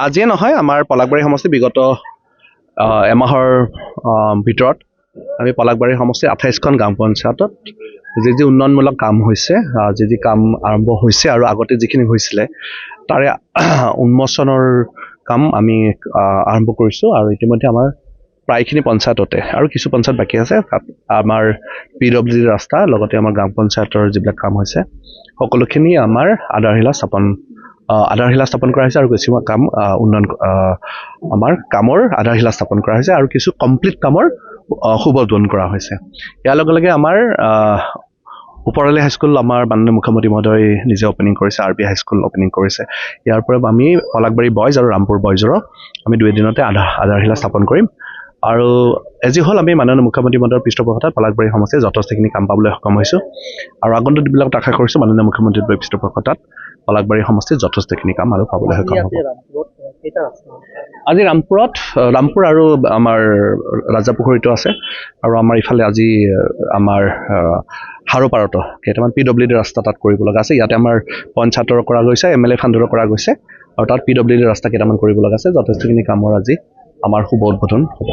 আজিয়ে নহয় আমাৰ পলাকবাৰী সমষ্টি বিগত এমাহৰ ভিতৰত আমি পলাকবাৰী সমষ্টিৰ 28খন গ্ৰাম পঞ্চায়তত যি উন্নয়নমূলক কাম হৈছে, যি কাম আৰম্ভ হৈছে আৰু আগতে যিখিনি হৈছিলে তাৰে উন্মোচনৰ কাম আমি আৰম্ভ কৰিছোঁ। আৰু ইতিমধ্যে আমাৰ প্ৰায়খিনি পঞ্চায়ততে আৰু কিছু পঞ্চায়ত বাকী আছে, তাত আমাৰ PWD ৰাস্তা লগতে আমাৰ গ্ৰাম পঞ্চায়তৰ যিবিলাক কাম হৈছে সকলোখিনি আমাৰ আধাৰশিলা স্থাপন কৰা হৈছে আৰু কিছুমান কাম উন্নয়ন আমাৰ কামৰ আধাৰশিলা স্থাপন কৰা হৈছে আৰু কিছু কমপ্লিট কামৰ শুভ উদ্বোধন কৰা হৈছে। ইয়াৰ লগে লগে আমাৰ ওপৰালি হাইস্কুল আমাৰ মাননীয় মুখ্যমন্ত্ৰী মহোদয় নিজে অপেনিং কৰিছে, RB হাইস্কুল অপেনিং কৰিছে। ইয়াৰ পৰা আমি পলাকবাৰী বইজ আৰু ৰামপুৰ বইজৰো আমি 2 দিনতে আধাৰশিলা স্থাপন কৰিম। আৰু এজি হ'ল আমি মাননীয় মুখ্যমন্ত্ৰী মহোদয়ৰ পৃষ্ঠপোষকতাত পলাকবাৰী সমষ্টিয়ে যথেষ্টখিনি কাম পাবলৈ সক্ষম হৈছোঁ আৰু আগন্তুক দিনবিলাকত আশা কৰিছোঁ মাননীয় মুখ্যমন্ত্ৰীৰ পৃষ্ঠপোষকতাত পলাকবাৰী সমষ্টিত যথেষ্টখিনি কাম আৰু পাবলৈ সক্ষম হ'ব। আজি ৰামপুৰ আৰু আমাৰ ৰাজাপুখুৰীটো আছে আৰু আমাৰ ইফালে আজি আমাৰ হাৰোপাৰতো কেইটামান PWD ৰাস্তা তাত কৰিব লগা আছে। ইয়াতে আমাৰ পঞ্চায়তৰ কৰা গৈছে, MLA ফাণ্ডৰো কৰা গৈছে আৰু তাত PWD ৰাস্তা কেইটামান কৰিব লগা আছে। যথেষ্টখিনি কামৰ আজি আমাৰ শুভ উদ্বোধন হ'ব।